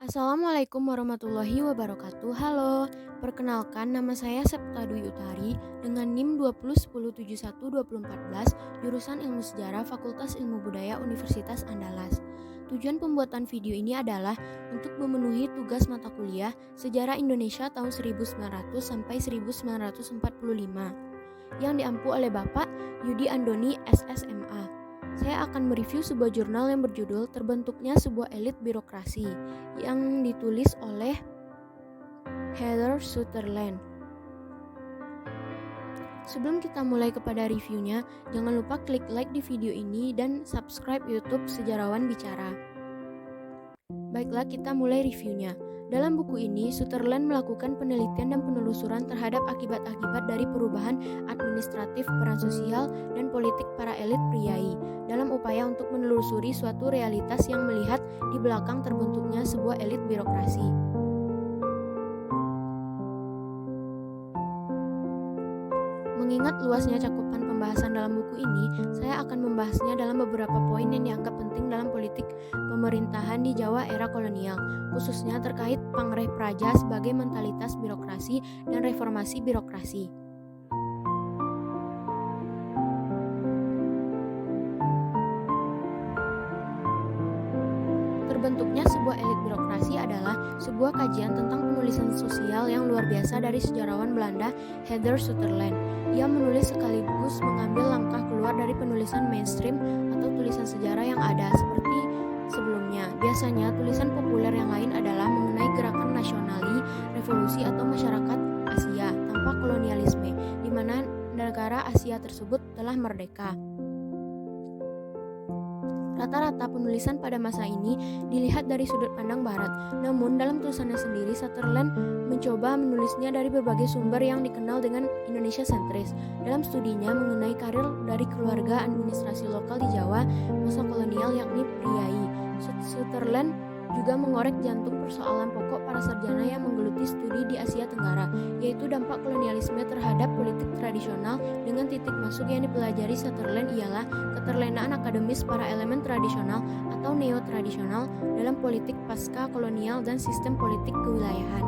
Assalamualaikum warahmatullahi wabarakatuh. Halo, perkenalkan nama saya Septa Dwi Utari dengan NIM 2010712014 jurusan Ilmu Sejarah Fakultas Ilmu Budaya Universitas Andalas. Tujuan pembuatan video ini adalah untuk memenuhi tugas mata kuliah Sejarah Indonesia tahun 1900 sampai 1945 yang diampu oleh Bapak Yudi Andoni SSMA. Saya akan mereview sebuah jurnal yang berjudul Terbentuknya Sebuah Elit Birokrasi yang ditulis oleh Heather Sutherland. Sebelum kita mulai kepada reviewnya, jangan lupa klik like di video ini dan subscribe YouTube Sejarawan Bicara. Baiklah, kita mulai reviewnya. Dalam buku ini, Sutherland melakukan penelitian dan penelusuran terhadap akibat-akibat dari perubahan administratif, peran sosial, dan politik para elit priai dalam upaya untuk menelusuri suatu realitas yang melihat di belakang terbentuknya sebuah elit birokrasi. Mengingat luasnya cakupan pembahasan dalam buku ini, saya akan membahasnya dalam beberapa poin yang dianggap penting dalam politik pemerintahan di Jawa era kolonial, khususnya terkait Pangreh Praja sebagai mentalitas birokrasi dan reformasi birokrasi. Terbentuknya sebuah elit birokrasi adalah sebuah kajian tentang penulisan sosial yang luar biasa dari sejarawan Belanda Heather Sutherland. Ia menulis sekaligus mengambil langkah keluar dari penulisan mainstream atau tulisan sejarah yang ada seperti sebelumnya. Biasanya tulisan populer yang lain adalah mengenai gerakan nasionali, revolusi atau masyarakat Asia tanpa kolonialisme, di mana negara Asia tersebut telah merdeka. Rata-rata penulisan pada masa ini dilihat dari sudut pandang barat, namun dalam tulisannya sendiri Sutherland mencoba menulisnya dari berbagai sumber yang dikenal dengan Indonesia sentris. Dalam studinya mengenai karir dari keluarga administrasi lokal di Jawa masa kolonial yakni priai, Sutherland juga mengorek jantung persoalan pokok para sarjana yang menggeluti studi di Asia Tenggara, yaitu dampak kolonialisme terhadap politik tradisional. Dengan titik masuk yang dipelajari Sutherland ialah keterlenaan akademis para elemen tradisional atau neo-tradisional dalam politik pasca kolonial dan sistem politik kewilayahan.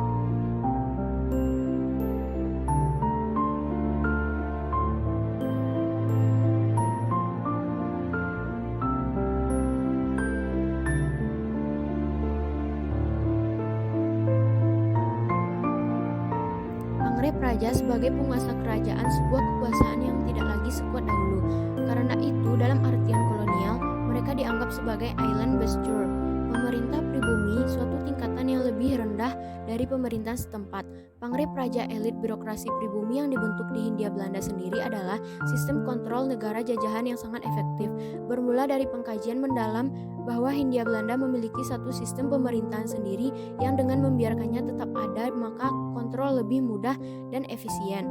Pangreh Praja sebagai penguasa kerajaan, sebuah kekuasaan yang tidak lagi sekuat dahulu. Karena itu, dalam artian kolonial, mereka dianggap sebagai island basture, pemerintah pribumi, suatu tingkatan yang lebih rendah dari pemerintahan setempat. Pangreh Praja elit birokrasi pribumi yang dibentuk di Hindia Belanda sendiri adalah sistem kontrol negara jajahan yang sangat efektif. Bermula dari pengkajian mendalam bahwa Hindia Belanda memiliki satu sistem pemerintahan sendiri yang dengan membiarkannya tetap ada, maka kontrol lebih mudah dan efisien.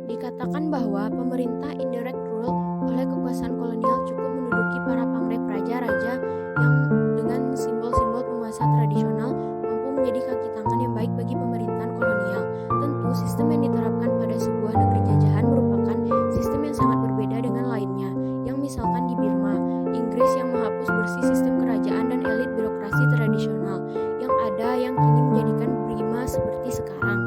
Dikatakan bahwa pemerintah indirect rule oleh kekuasaan kolonial cukup menduduki para pangreh praja raja yang dengan simbol-simbol penguasa tradisional mampu menjadi kaki tangan yang baik bagi pemerintahan kolonial. Tentu sistem yang diterapkan pada sebuah negeri jajahan merupakan sistem yang sangat berbeda dengan lainnya, yang misalkan di Burma, Inggris yang menghapus bersih sistem kerajaan dan elit birokrasi tradisional yang ada yang kini menjadikan Burma seperti sekarang.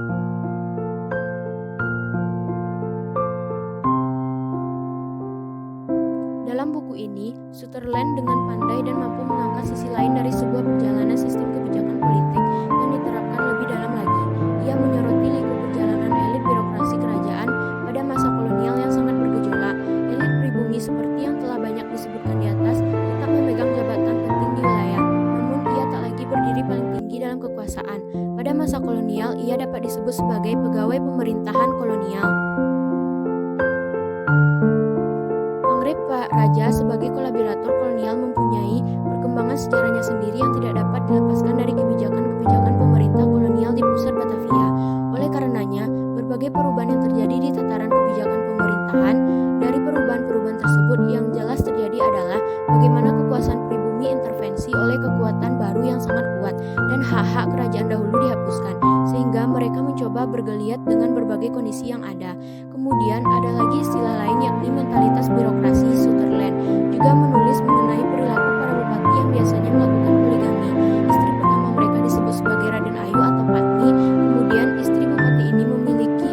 Dalam buku ini, Sutherland dengan pandai dan mampu mengangkat sisi lain dari sebuah perjalanan sistem kebijakan politik yang diterapkan lebih dalam lagi. Ia menyoroti liku perjalanan elit birokrasi kerajaan pada masa kolonial yang sangat bergejolak. Elit pribumi seperti yang telah banyak disebutkan di atas tetap memegang jabatan penting di wilayah, namun ia tak lagi berdiri paling tinggi dalam kekuasaan. Pada masa kolonial, ia dapat disebut sebagai pegawai pemerintahan kolonial. Pangreh Praja sebagai kolaborator kolonial mempunyai perkembangan sejarahnya sendiri yang tidak dapat dilepaskan dari kebijakan-kebijakan pemerintah kolonial di pusat Batavia. Oleh karenanya, berbagai perubahan yang terjadi di tataran kebijakan pemerintahan. Dari perubahan-perubahan tersebut yang jelas terjadi adalah bagaimana kekuasaan pribumi intervensi oleh kekuatan baru yang sangat kuat dan hak-hak kerajaan dahulu dihapuskan, sehingga mereka mencoba bergeliat dengan berbagai kondisi yang ada. Kemudian ada lagi istilah lain yakni mentalitas birokrasi Sutherland, juga menulis mengenai perilaku para bupati yang biasanya melakukan poligami. Istri pertama mereka disebut sebagai Raden Ayu atau Patni, kemudian istri bupati ini memiliki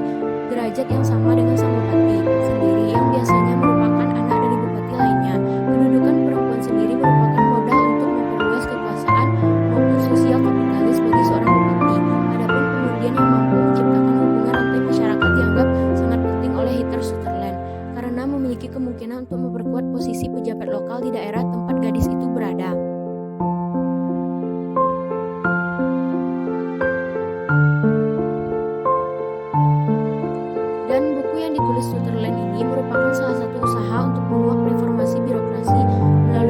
derajat yang sama dengan sang bupati sendiri yang biasanya merupakan anak dari bupati lainnya. Kedudukan perempuan sendiri merupakan modal untuk memperluas kekuasaan maupun sosial kapitalis bagi seorang bupati. Adapun pengundian yang mampu menciptakan hubungan rantai masyarakat dianggap sangat penting oleh Hitler Sutherland karena memiliki kemungkinan untuk memperkuat posisi pejabat lokal di daerah tempat gadis itu berada. Dan buku yang ditulis Sutherland ini merupakan salah satu usaha untuk menguak reformasi birokrasi melalui